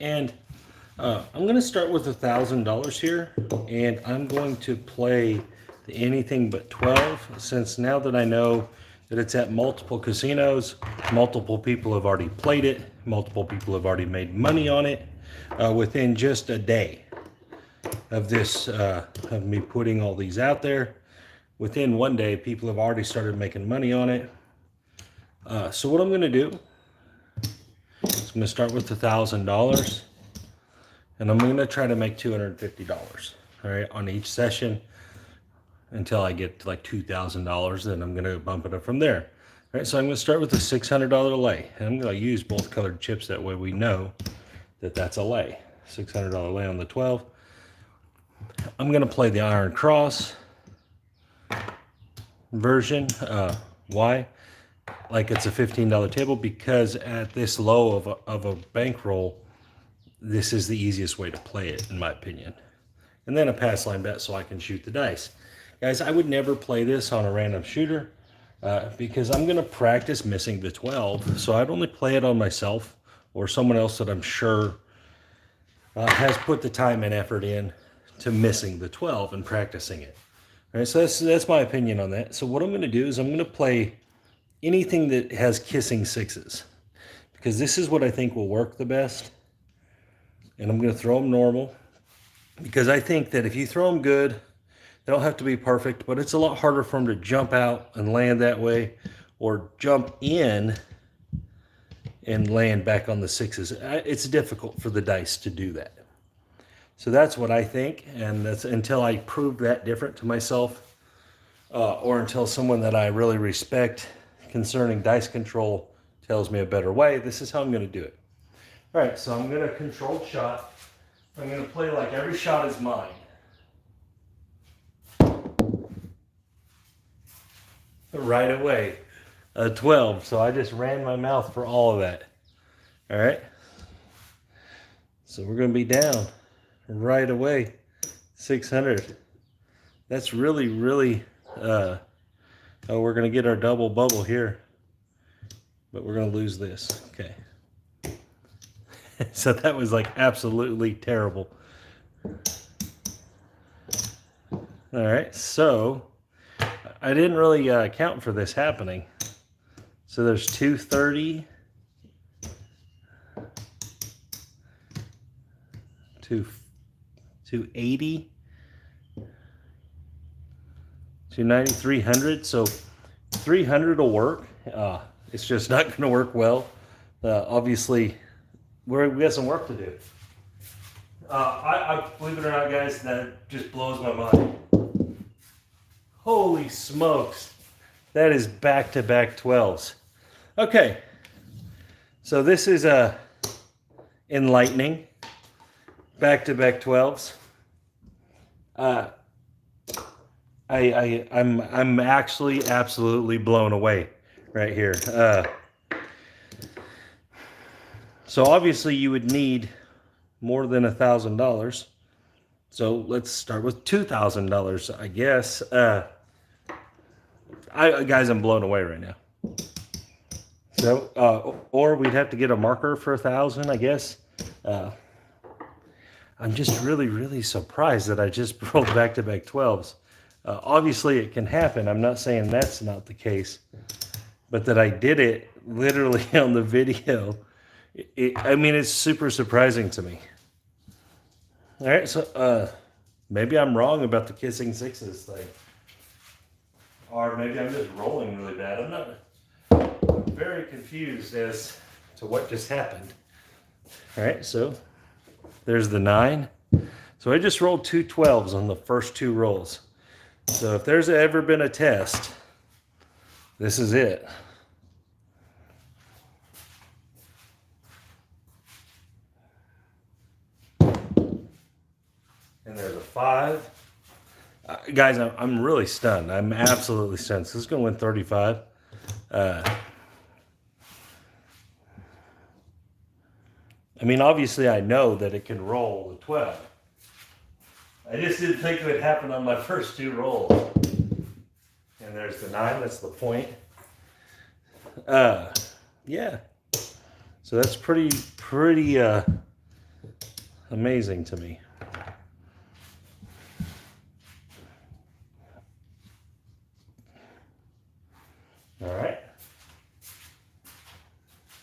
And I'm going to start with $1,000 here, and I'm going to play the anything but 12, since now that I know that it's at multiple casinos, multiple people have already played it, multiple people have already made money on it within just a day of this, of me putting all these out there. Within one day, people have already started making money on it. So what I'm going to do is I'm going to start with $1,000. And I'm going to try to make $250, all right, on each session until I get to like $2,000. Then I'm going to bump it up from there. All right, so I'm going to start with a $600 lay. And I'm going to use both colored chips. That way we know that that's a lay. $600 lay on the 12. I'm going to play the Iron Cross version. Why? Like it's a $15 table, because at this low of a bankroll, this is the easiest way to play it, in my opinion. And then a pass line bet so I can shoot the dice. Guys, I would never play this on a random shooter because I'm going to practice missing the 12. So I'd only play it on myself or someone else that I'm sure has put the time and effort in to missing the 12 and practicing it. All right, so that's my opinion on that. So what I'm going to do is I'm going to play anything that has kissing sixes, because this is what I think will work the best. And I'm going to throw them normal, because I think that if you throw them good, they don't have to be perfect, but it's a lot harder for them to jump out and land that way, or jump in and land back on the sixes. It's difficult for the dice to do that. So that's what I think, and that's until I prove that different to myself, or until someone that I really respect concerning dice control tells me a better way. This is how I'm going to do it. All right, so I'm going to control shot. I'm going to play like every shot is mine. Right away, a 12. So I just ran my mouth for all of that. All right. So we're going to be down right away, 600. That's really, really, oh, we're going to get our double bubble here, but we're going to lose this. Okay. So that was like absolutely terrible. All right, so I didn't really account for this happening. So there's 230, 280, 290, 300. So 300 will work. It's just not going to work well. Obviously, we got some work to do. I believe it or not, guys, that just blows my mind. Holy smokes. That is back-to-back 12s. Okay. So this is enlightening. Back-to-back 12s. I'm actually absolutely blown away right here. So obviously you would need more than $1,000. So let's start with $2,000, I guess. Guys, I'm blown away right now. So, or we'd have to get a marker for 1,000, I guess. I'm just really, really surprised that I just rolled back-to-back 12s. Obviously, it can happen. I'm not saying that's not the case, but that I did it literally on the video. I mean, it's super surprising to me. All right, so maybe I'm wrong about the kissing sixes thing. Or maybe I'm just rolling really bad. I'm very confused as to what just happened. All right, so there's the 9. So I just rolled 2 12s on the first 2 rolls. So if there's ever been a test, this is it. And there's a 5. Guys, I'm really stunned. I'm absolutely stunned. So this is going to win 35. I mean, obviously, I know that it can roll the 12. I just didn't think it would happen on my first 2 rolls. And there's the 9. That's the point. Yeah. So that's pretty amazing to me. All right.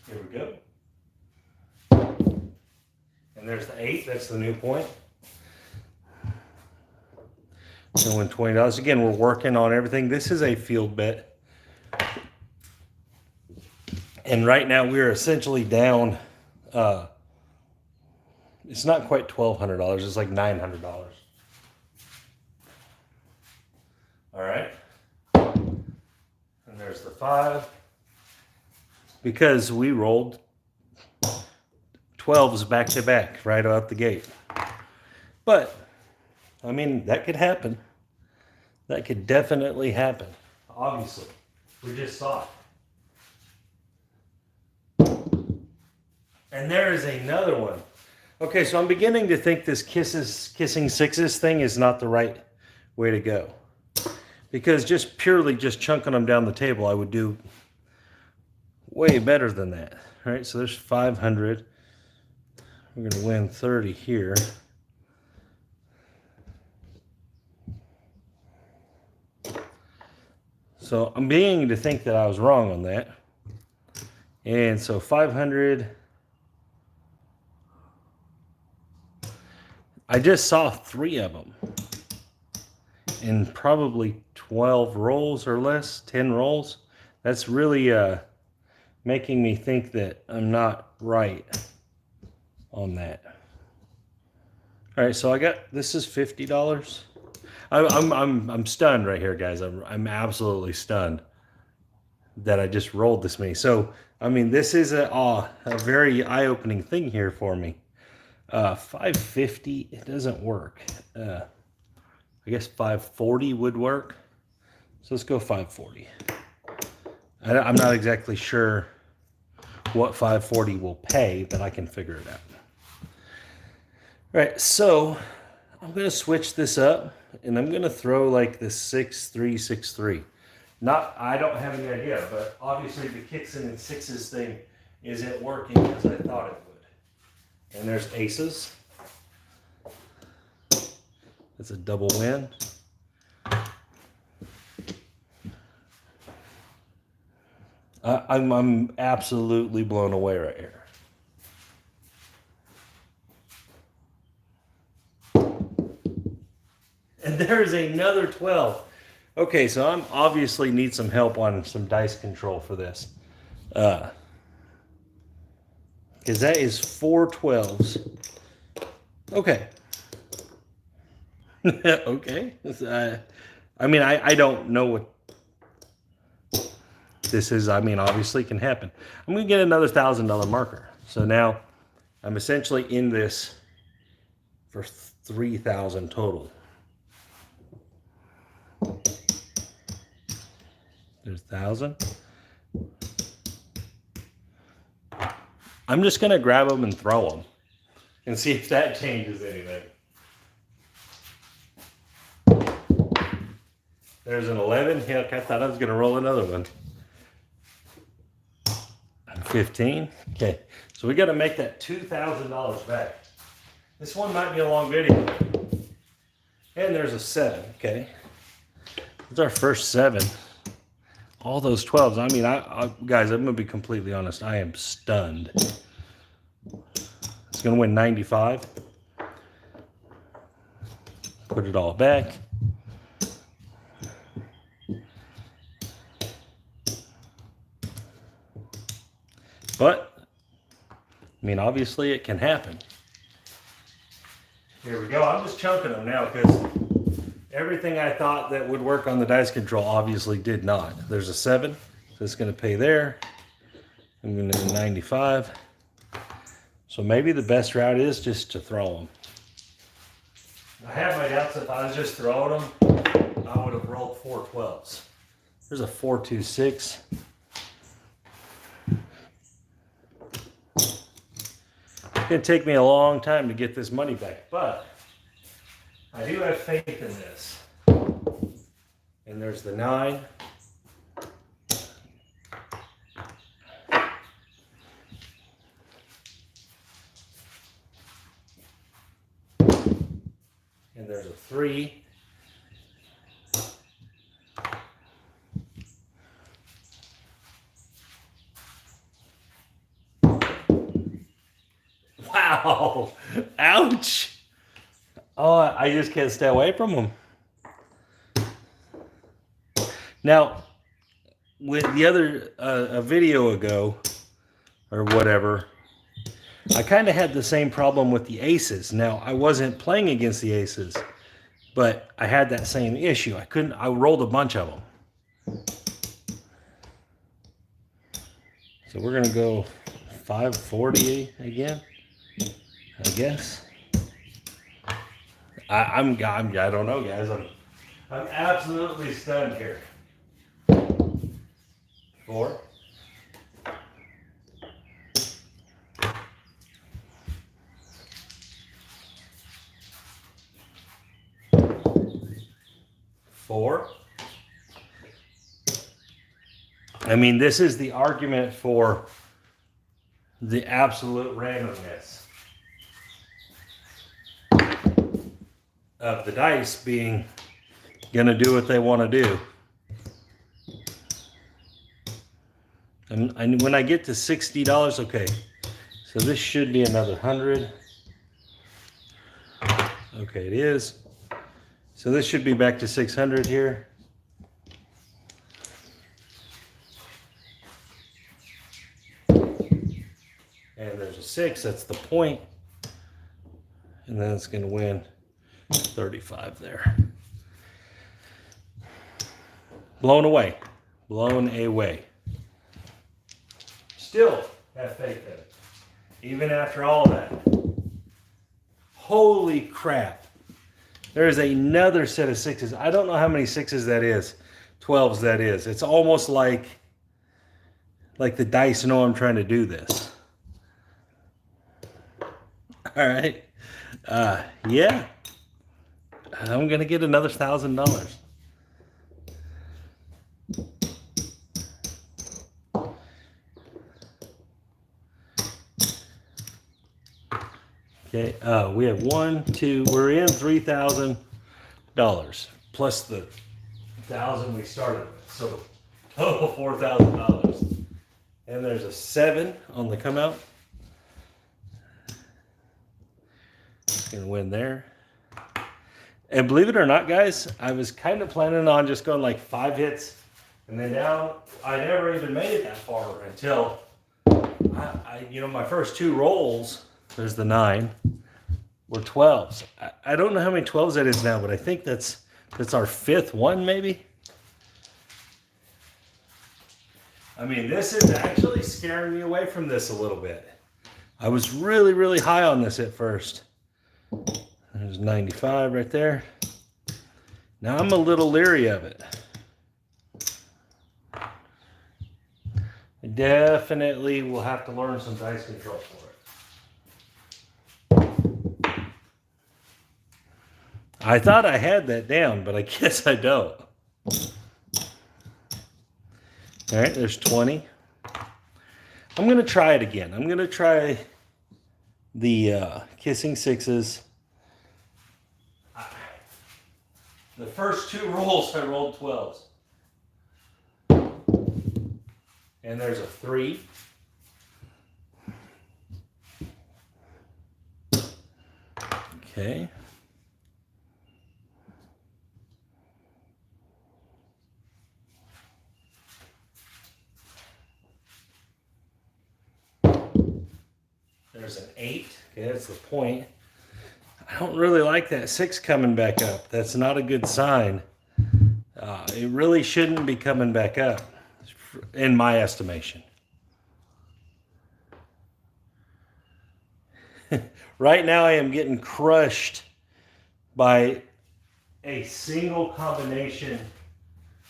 Here we go. And there's the 8. That's the new point. So win $20. Again, we're working on everything. This is a field bet. And right now we're essentially down. It's not quite $1,200. It's like $900. All right. And there's the 5. Because we rolled 12s back to back right out the gate. But, I mean, that could happen. That could definitely happen. Obviously. We just saw it. And there is another one. Okay, so I'm beginning to think this kissing sixes thing is not the right way to go. Because just purely chunking them down the table, I would do way better than that. All right, so there's 500. We're going to win 30 here. So I'm beginning to think that I was wrong on that. And so 500. I just saw 3 of them. In probably 12 rolls or less, 10 rolls. That's really making me think that I'm not right on that. All right, so I got, this is $50. I'm stunned right here, guys. I'm absolutely stunned that I just rolled this many. So, I mean, this is a very eye-opening thing here for me. 550, it doesn't work. I guess 540 would work. So let's go 540. I'm not exactly sure what 540 will pay, but I can figure it out. All right, so I'm going to switch this up, and I'm going to throw like the 6-3-6-3. I don't have any idea, but obviously the kicks and sixes thing isn't working as I thought it would. And there's aces. That's a double win. I'm absolutely blown away right here. And there's another 12. Okay, so I'm obviously need some help on some dice control for this. Because that is 4 12s. Okay. Okay. I mean, I don't know what this is. I mean, obviously it can happen. I'm going to get another $1,000 marker. So now I'm essentially in this for 3,000 total. There's 1,000. I'm just going to grab them and throw them and see if that changes anything. There's an 11. Heck, I thought I was going to roll another one. 15. Okay, so we got to make that $2,000 back. This one might be a long video. And there's a 7. Okay, it's our first 7. All those 12s. I mean, guys, I'm gonna be completely honest. I am stunned. It's gonna win 95. Put it all back. But, I mean, obviously it can happen. Here we go. I'm just chunking them now because everything I thought that would work on the dice control obviously did not. There's a 7, so it's going to pay there. I'm going to do 95. So maybe the best route is just to throw them. I have my doubts. If I was just throwing them, I would have rolled 4 12s. There's a 4 2 6. It's going to take me a long time to get this money back, but I do have faith in this. And there's the 9. And there's a 3. Wow! Ouch! Oh, I just can't stay away from them. Now, with the other, a video ago, or whatever, I kind of had the same problem with the aces. Now, I wasn't playing against the aces, but I had that same issue. I rolled a bunch of them. So we're gonna go 540 again, I guess. I don't know, guys. I'm absolutely stunned here. 4. 4. I mean, this is the argument for the absolute randomness of the dice being gonna do what they want to do. And when I get to $60, okay, so this should be another 100. Okay, it is. So this should be back to 600 here. And there's a 6, that's the point. And then it's gonna win 35 there. Blown away. Blown away. Still have faith in it. Even after all that. Holy crap. There's another set of 6s. I don't know how many 6s that is. 12s that is. It's almost like the dice know I'm trying to do this. All right. Yeah. I'm going to get another $1,000. Okay, we have 1, 2, we're in $3,000 plus the 1,000 we started with. So total $4,000. And there's a 7 on the come out. Gonna win there. And believe it or not, guys, I was kind of planning on just going like 5 hits and then down. I never even made it that far until my first 2 rolls. There's the 9. We're 12s. I don't know how many 12s that is now, but I think that's our 5th one, maybe. I mean, this is actually scaring me away from this a little bit. I was really, really high on this at first. There's 95 right there. Now I'm a little leery of it. I definitely will have to learn some dice control for it. I thought I had that down, but I guess I don't. All right, there's 20. I'm going to try it again. I'm going to try the kissing 6s. The first 2 rolls, I rolled 12s. And there's a 3. Okay. There's an 8. Okay, that's the point. I don't really like that 6 coming back up. That's not a good sign. It really shouldn't be coming back up, in my estimation. Right now I am getting crushed by a single combination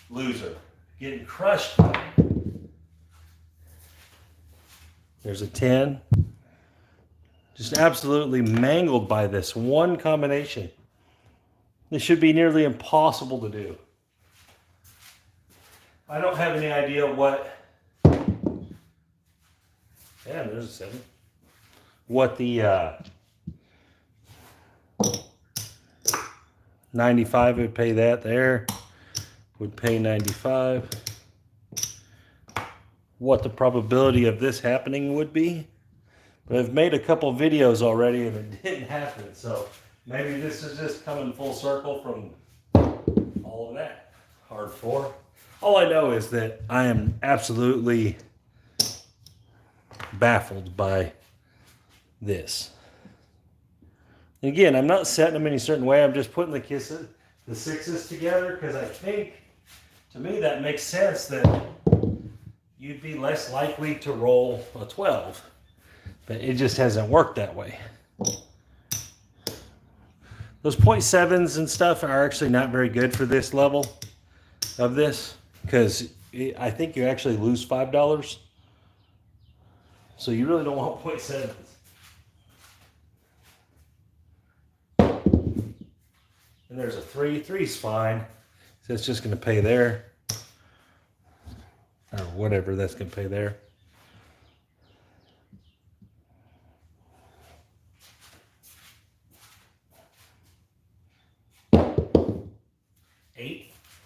loser. Getting crushed by it. There's a 10. Just absolutely mangled by this one combination. This should be nearly impossible to do. I don't have any idea what... Damn, there's a 7. What the... 95 would pay that there. Would pay 95. What the probability of this happening would be. But I've made a couple videos already and it didn't happen. So maybe this is just coming full circle from all of that. Hard 4. All I know is that I am absolutely baffled by this. And again, I'm not setting them any certain way. I'm just putting the sixes together because I think, to me, that makes sense that you'd be less likely to roll a 12. But it just hasn't worked that way. Those 0.7s and stuff are actually not very good for this level of this because I think you actually lose $5. So you really don't want 0.7s. And there's a 3. 3's fine. So it's just going to pay there. Or whatever that's going to pay there.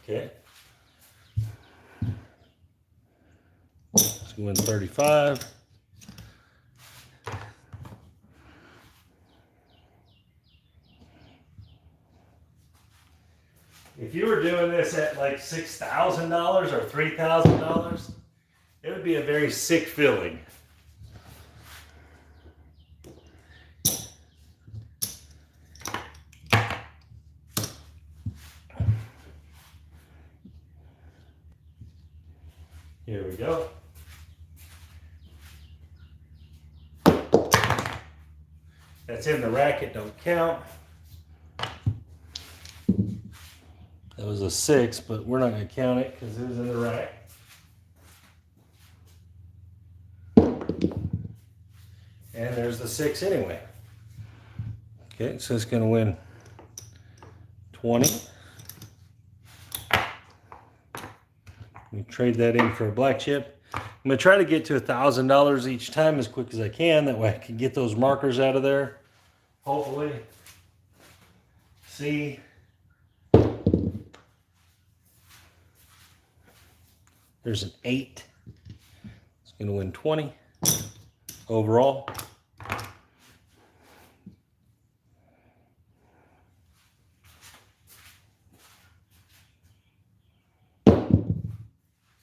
Okay. Let's go in 35. If you were doing this at like $6,000 or $3,000, it would be a very sick feeling. Here we go. That's in the rack, it don't count. That was a 6, but we're not going to count it because it was in the rack. And there's the 6 anyway. Okay, so it's going to win 20. We trade that in for a black chip. I'm going to try to get to $1,000 each time as quick as I can. That way I can get those markers out of there. Hopefully. See. There's an 8. It's going to win 20 overall.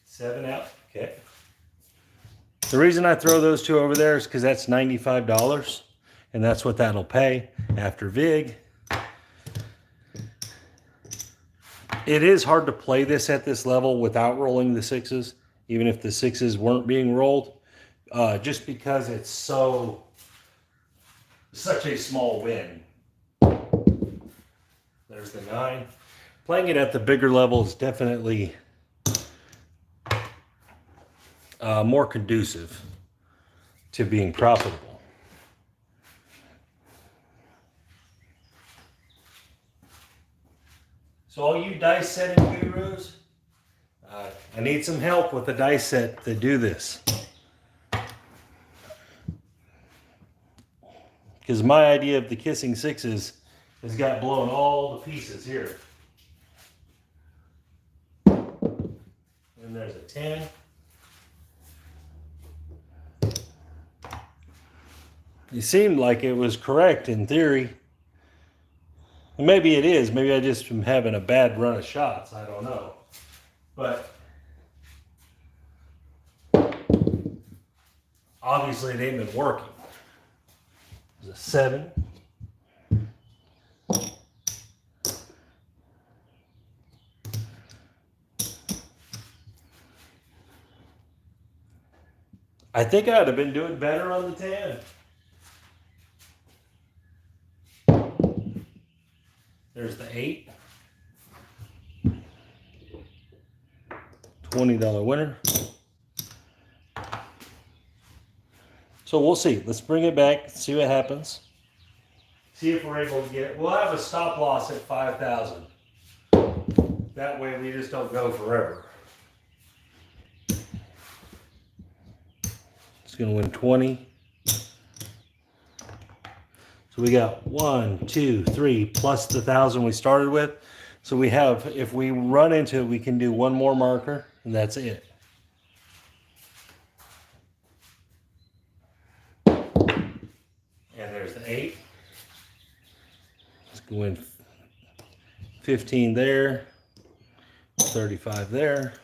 Seven out. Okay. The reason I throw those two over there is because that's $95, and that's what that'll pay after VIG. It is hard to play this at this level without rolling the 6s, even if the 6s weren't being rolled, just because it's such a small win. There's the 9. Playing it at the bigger level is definitely more conducive to being profitable. So all you dice setting gurus, I need some help with the dice set to do this. Because my idea of the kissing 6s has got blown all the pieces here. And there's a 10. It seemed like it was correct in theory. And maybe it is. Maybe I just am having a bad run of shots. I don't know. But obviously it ain't been working. There's a 7. I think I'd have been doing better on the 10. There's the 8. $20 winner. So we'll see. Let's bring it back, see what happens. See if we're able to get it. We'll have a stop loss at 5,000. That way we just don't go forever. It's going to win 20. So So we got 1, 2, 3 plus the 1,000 we started with. So we have, if we run into it, we can do one more marker and that's it. And there's the 8. Let's go in 15 there, 35 there.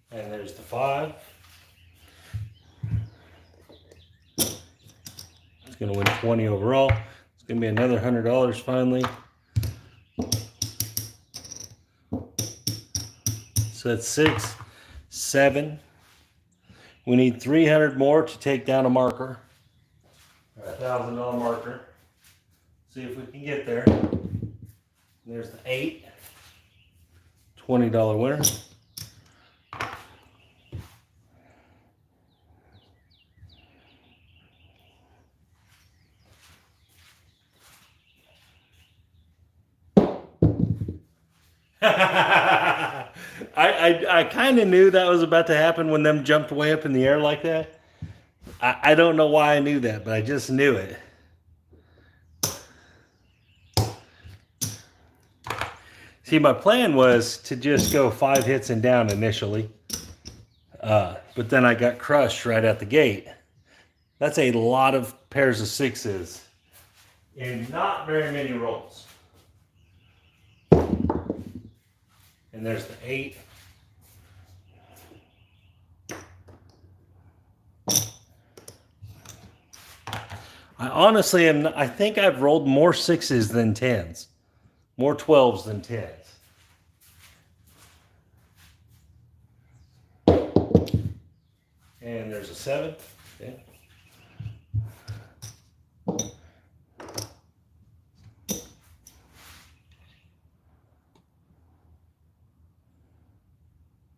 And there's the 5. It's going to win 20 overall. It's going to be another $100 finally. So that's 6, 7. We need 300 more to take down a marker, or $1,000 marker. See if we can get there. There's the 8, $20 winner. I kind of knew that was about to happen when them jumped way up in the air like that. I don't know why I knew that, but I just knew it. See, my plan was to just go 5 hits and down initially. But then I got crushed right at the gate. That's a lot of pairs of 6s and not very many rolls. And there's the 8. I think I've rolled more 6s than 10s. More 12s than 10s. And there's a 7. Okay.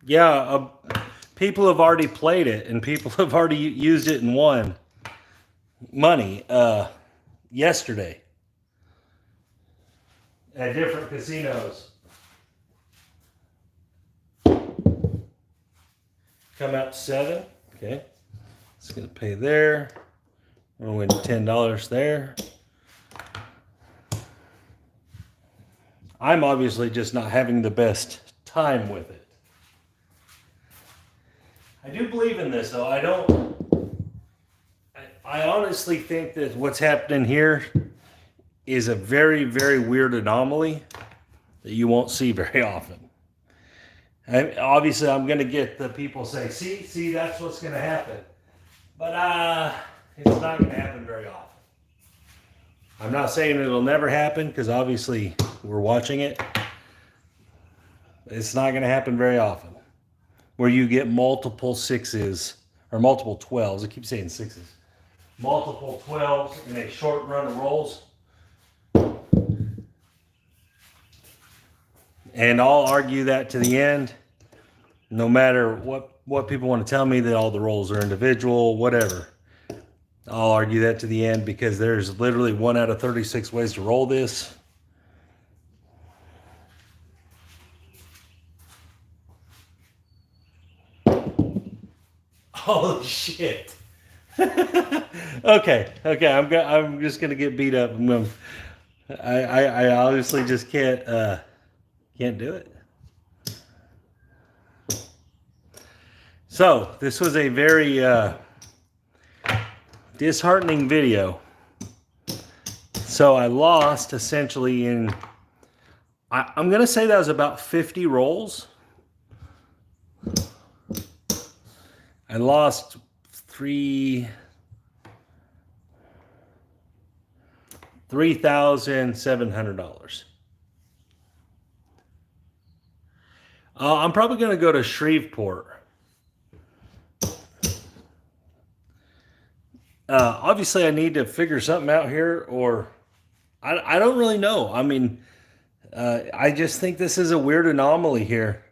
Yeah, people have already played it, and people have already used it and won money yesterday at different casinos. Come out 7. Okay. It's going to pay there. I'm going to win $10 there. I'm obviously just not having the best time with it. I do believe in this, though. I honestly think that what's happening here is a very, very weird anomaly that you won't see very often. Obviously, I'm going to get the people say, see, that's what's going to happen. But it's not going to happen very often. I'm not saying it'll never happen, because obviously we're watching it. It's not going to happen very often, where you get multiple 6s or multiple 12s. I keep saying 6s. Multiple 12s in a short run of rolls. And I'll argue that to the end, no matter what people want to tell me, that all the rolls are individual, whatever. I'll argue that to the end, because there's literally 1 out of 36 ways to roll this. Holy shit. Okay, I'm just gonna get beat up. I obviously just can't do it. So this was a very disheartening video. So I lost essentially in, I'm gonna say that was about 50 rolls. I lost $3,700. I'm probably going to go to Shreveport. Obviously, I need to figure something out here, or I don't really know. I mean, I just think this is a weird anomaly here.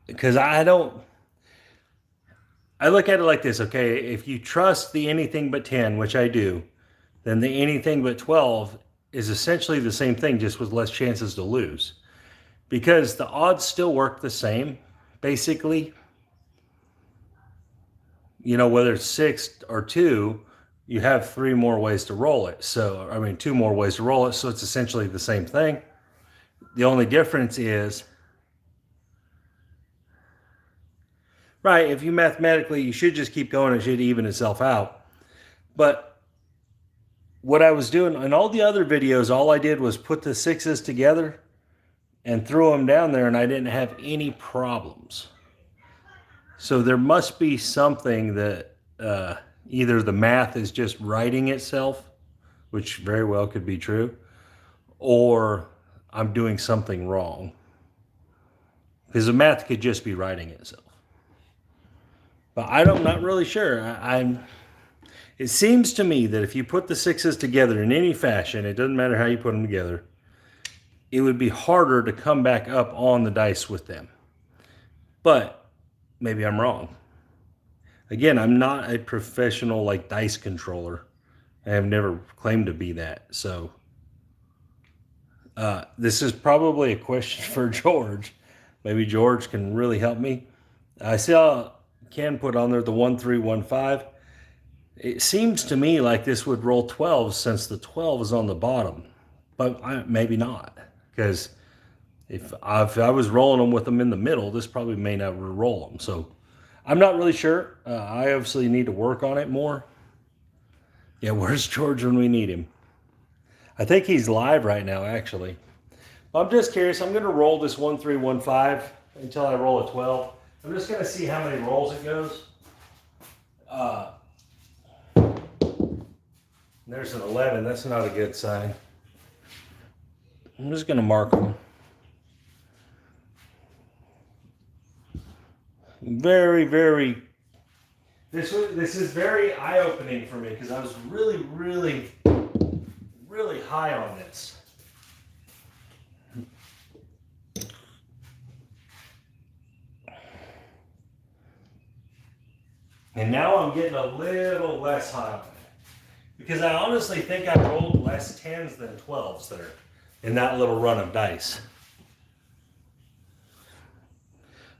Because I I look at it like this, okay? If you trust the anything but 10, which I do, then the anything but 12 is essentially the same thing, just with less chances to lose. Because the odds still work the same, basically. You know, whether it's 6 or 2, you have 3 more ways to roll it. So, I mean, 2 more ways to roll it. So it's essentially the same thing. The only difference is, right, if you mathematically, you should just keep going, it should even itself out. But what I was doing in all the other videos, all I did was put the 6s together and throw them down there, and I didn't have any problems. So there must be something that either the math is just writing itself, which very well could be true, or I'm doing something wrong. Because the math could just be writing itself. But I'm not really sure. It seems to me that if you put the 6s together in any fashion, it doesn't matter how you put them together, it would be harder to come back up on the dice with them. But maybe I'm wrong. Again, I'm not a professional like dice controller. I have never claimed to be that. So this is probably a question for George. Maybe George can really help me. I saw Ken put on there the 1315. It seems to me like this would roll 12 since the 12 is on the bottom, but maybe not, because if I was rolling them in the middle, this probably may not roll them. So I'm not really sure. I obviously need to work on it more. Yeah, where's George when we need him? I think he's live right now, actually. I'm just curious. I'm going to roll this 1315 until I roll a 12. I'm just going to see how many rolls it goes. There's an 11. That's not a good sign. I'm just going to mark them. Very, very, this is very eye-opening for me, because I was really, really, really high on this. And now I'm getting a little less high on it, because I honestly think I rolled less 10s than 12s there in that little run of dice.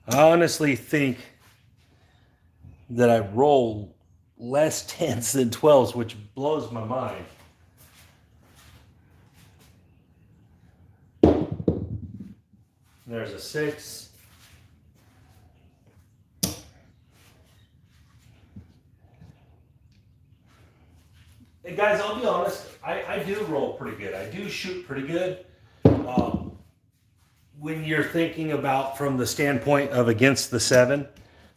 I honestly think that I roll less 10s than 12s, which blows my mind. There's a 6. Hey guys, I'll be honest, I do roll pretty good. I do shoot pretty good. When you're thinking about from the standpoint of against the 7,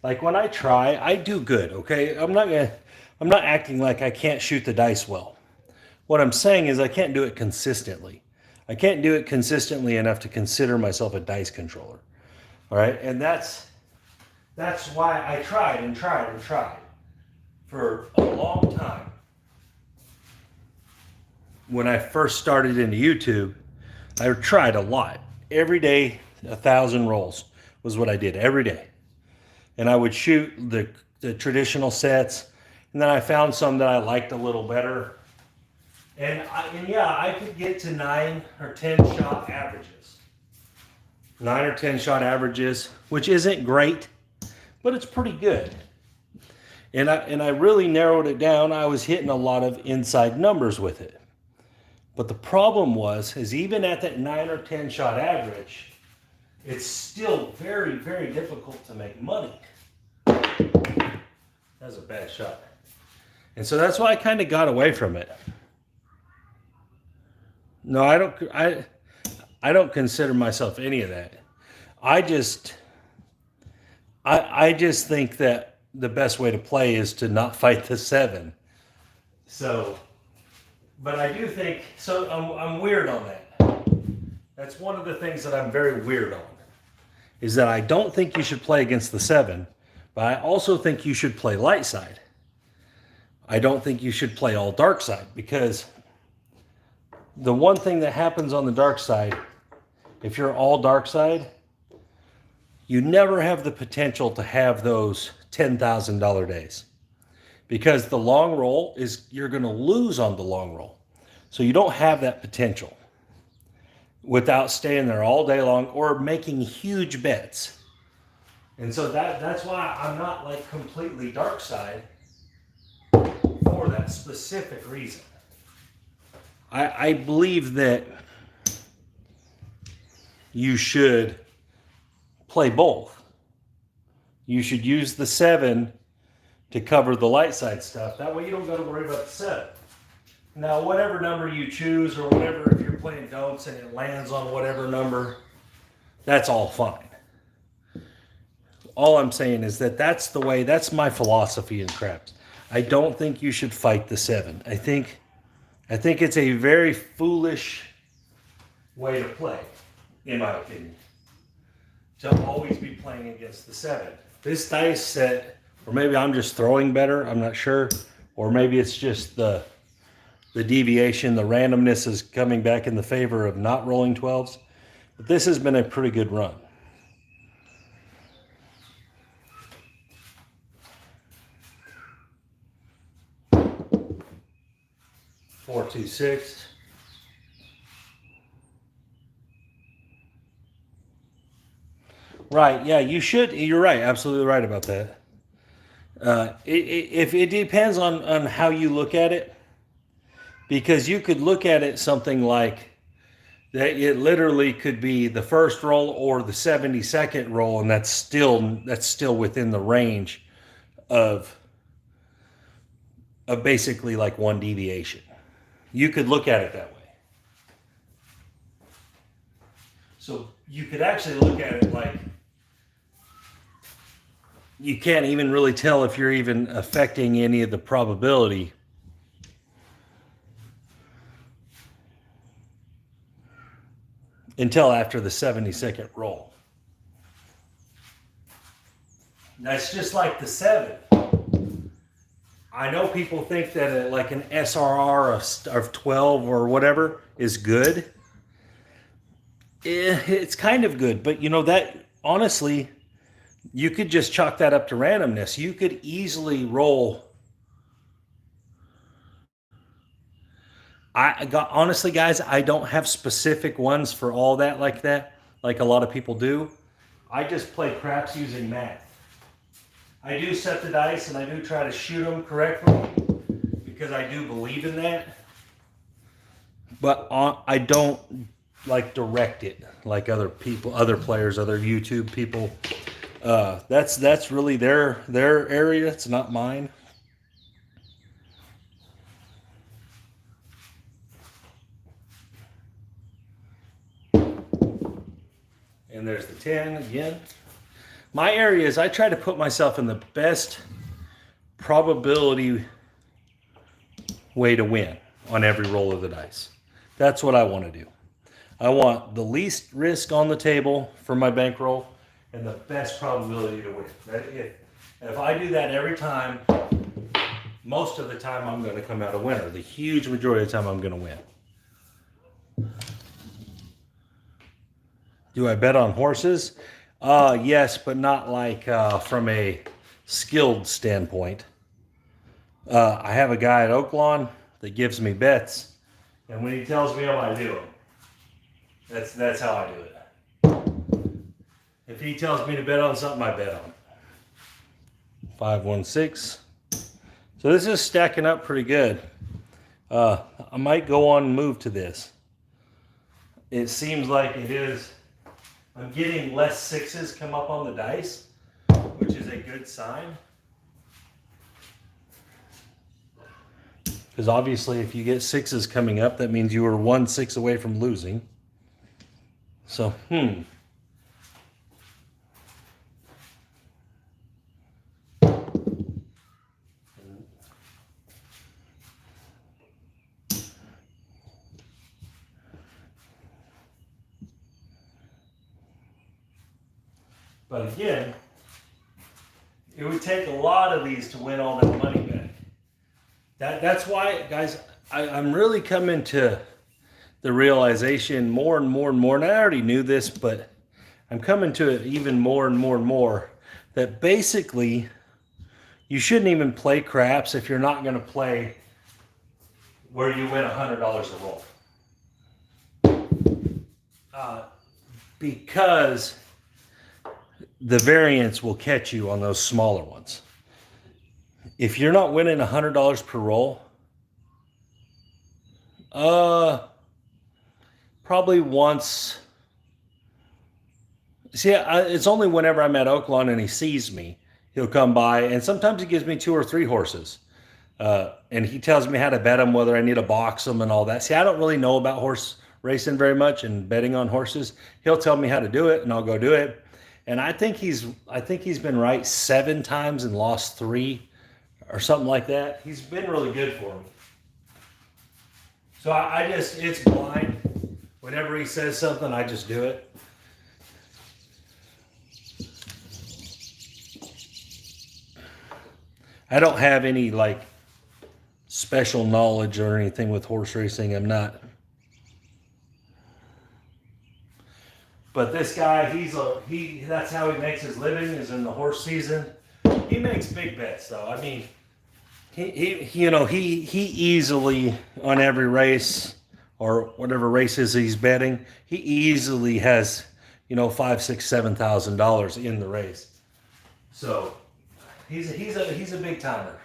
like when I try, I do good, okay? I'm not acting like I can't shoot the dice well. What I'm saying is I can't do it consistently. I can't do it consistently enough to consider myself a dice controller. All right? And that's why I tried and tried and tried for a long time. When I first started into YouTube, I tried a lot. Every day, 1,000 rolls was what I did every day. And I would shoot the traditional sets, and then I found some that I liked a little better. And yeah, I could get to 9 or 10 shot averages. 9 or 10 shot averages, which isn't great, but it's pretty good. And I really narrowed it down. I was hitting a lot of inside numbers with it. But the problem is even at that 9 or 10 shot average, it's still very, very difficult to make money. That's a bad shot. And so that's why I kind of got away from it. No, I don't consider myself any of that. I just think that the best way to play is to not fight the 7. So, but I do think, so I'm weird on that. That's one of the things that I'm very weird on, is that I don't think you should play against the 7, but I also think you should play light side. I don't think you should play all dark side, because the one thing that happens on the dark side, if you're all dark side, you never have the potential to have those $10,000 days. Because the long roll is, you're going to lose on the long roll. So you don't have that potential without staying there all day long or making huge bets. And so that's why I'm not like completely dark side for that specific reason. I believe that you should play both. You should use the 7 to cover the light side stuff. That way you don't got to worry about the 7. Now, whatever number you choose or whatever, if you're playing don'ts and it lands on whatever number, that's all fine. All I'm saying is that that's the way, that's my philosophy in craps. I don't think you should fight the 7. I think it's a very foolish way to play, in my opinion, to always be playing against the 7. This dice set, or maybe I'm just throwing better, I'm not sure. Or maybe it's just the deviation, the randomness is coming back in the favor of not rolling 12s. But this has been a pretty good run. Four, two, six. Right, yeah, you should. You're right, absolutely right about that. If it depends on how you look at it, because you could look at it something like that. It literally could be the first roll or the 72nd roll, and that's still within the range of basically like one deviation. You could look at it that way. So you could actually look at it like you can't even really tell if you're even affecting any of the probability until after the 72nd roll. That's just like the 7. I know people think that like an SRR of 12 or whatever is good. It's kind of good, but you know that honestly, you could just chalk that up to randomness. You could easily roll. Honestly, guys, I don't have specific ones for all that like a lot of people do. I just play craps using math. I do set the dice and I do try to shoot them correctly because I do believe in that. But I don't like direct it like other people, other players, other YouTube people. That's really their area. It's not mine. And there's the 10 again. My area is I try to put myself in the best probability way to win on every roll of the dice. That's what I want to do. I want the least risk on the table for my bankroll and the best probability to win. If I do that every time, most of the time I'm going to come out a winner. The huge majority of the time I'm going to win. Do I bet on horses? Yes, but not like from a skilled standpoint. I have a guy at Oaklawn that gives me bets, and when he tells me them, I do them. That's how I do it. If he tells me to bet on something, I bet on it. 516. So this is stacking up pretty good. I might go on and move to this. It seems like it is. I'm getting less 6s come up on the dice, which is a good sign. Because obviously if you get 6s coming up, that means you were 1 6 away from losing. So, But again, it would take a lot of these to win all that money back. That's why, guys, I'm really coming to the realization more and more and more, and I already knew this, but I'm coming to it even more and more and more, that basically You shouldn't even play craps if you're not going to play where you win $100 a roll. Because the variance will catch you on those smaller ones. If you're not winning $100 per roll, probably once. See, it's only whenever I'm at Oaklawn and he sees me, he'll come by, and sometimes he gives me 2 or 3 horses. And he tells me how to bet them, whether I need to box them and all that. See, I don't really know about horse racing very much and betting on horses. He'll tell me how to do it, and I'll go do it. And I think he's been right 7 times and lost 3 or something like that. He's been really good for me. So I just, it's blind. Whenever he says something, I just do it. I don't have any like special knowledge or anything with horse racing. I'm not. But this guy, that's how he makes his living, is in the horse season. He makes big bets though. I mean, he easily, on every race or whatever races he's betting, he easily has, $5,000, $6,000, $7,000 in the race. So he's a big timer.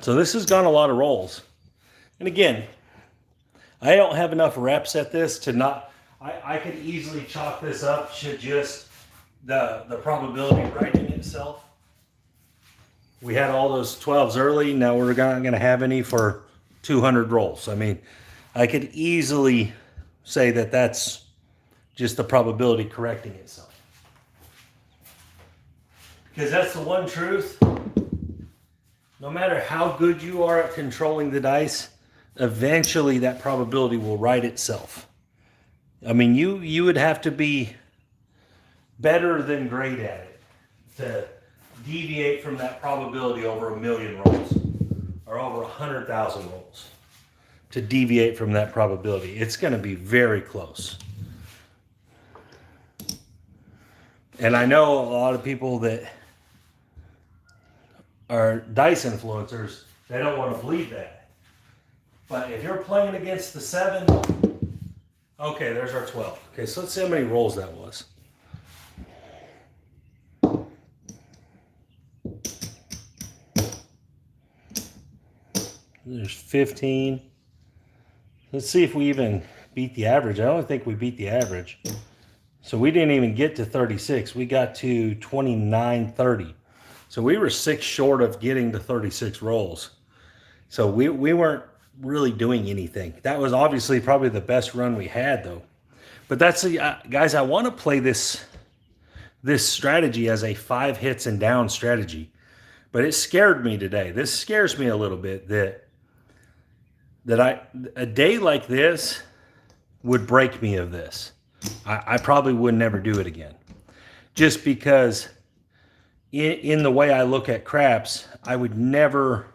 So this has gone a lot of rolls. And again, I don't have enough reps at this to not, I could easily chalk this up to just the probability writing itself. We had all those 12s early. Now we're not going to have any for 200 rolls. I mean, I could easily say that that's just the probability correcting itself. Because that's the one truth. No matter how good you are at controlling the dice, eventually that probability will write itself. I mean, you would have to be better than great at it to deviate from that probability over 1,000,000 rolls or over 100,000 rolls. To deviate from that probability, it's going to be very close. And I know a lot of people that are dice influencers, they don't want to believe that. But if you're playing against the 7, okay, there's our 12. Okay, so let's see how many rolls that was. There's 15. Let's see if we even beat the average. I don't think we beat the average. So we didn't even get to 36. We got to 29.30. So we were 6 short of getting to 36 rolls. So we weren't really doing anything. That was obviously probably the best run we had, though. But that's guys, I want to play this strategy as a 5 hits and down strategy. But it scared me today. This scares me a little bit that a day like this would break me of this. I probably would never do it again. Just because in the way I look at craps, I would never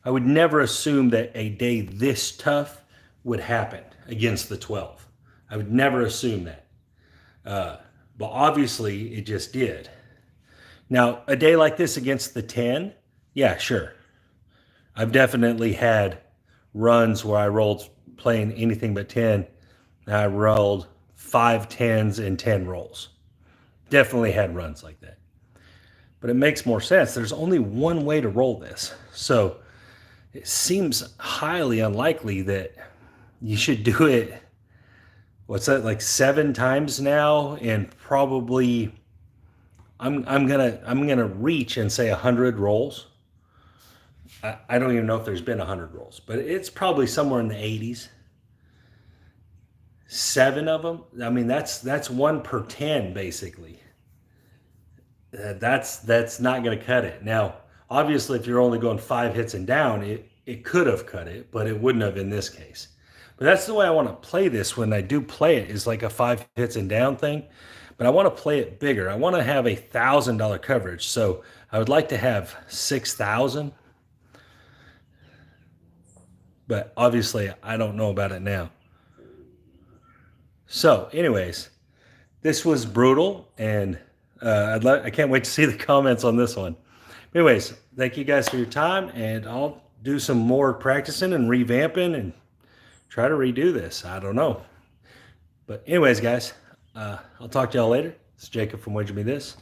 assume that a day this tough would happen against the 12. I would never assume that. But obviously it just did. Now, a day like this against the 10, yeah, sure. I've definitely had runs where I rolled playing anything but 10. And I rolled 5 10s and 10 rolls. Definitely had runs like that. But it makes more sense. There's only one way to roll this. So it seems highly unlikely that you should do it, what's that, like 7 times now, and probably I'm gonna reach and say 100 rolls. I don't even know if there's been 100 rolls, but it's probably somewhere in the 80s. 7 of them. I mean, that's 1 per 10 basically. That's not going to cut it. Now, obviously, if you're only going 5 hits and down, it could have cut it, but it wouldn't have in this case. But that's the way I want to play this when I do play it, is like a 5 hits and down thing. But I want to play it bigger. I want to have $1,000 coverage. So I would like to have 6,000. But obviously, I don't know about it now. So anyways, this was brutal, and I can't wait to see the comments on this one. Anyways, thank you guys for your time, and I'll do some more practicing and revamping and try to redo this. I don't know. But anyways, guys, I'll talk to y'all later. This is Jacob from Wager Me This.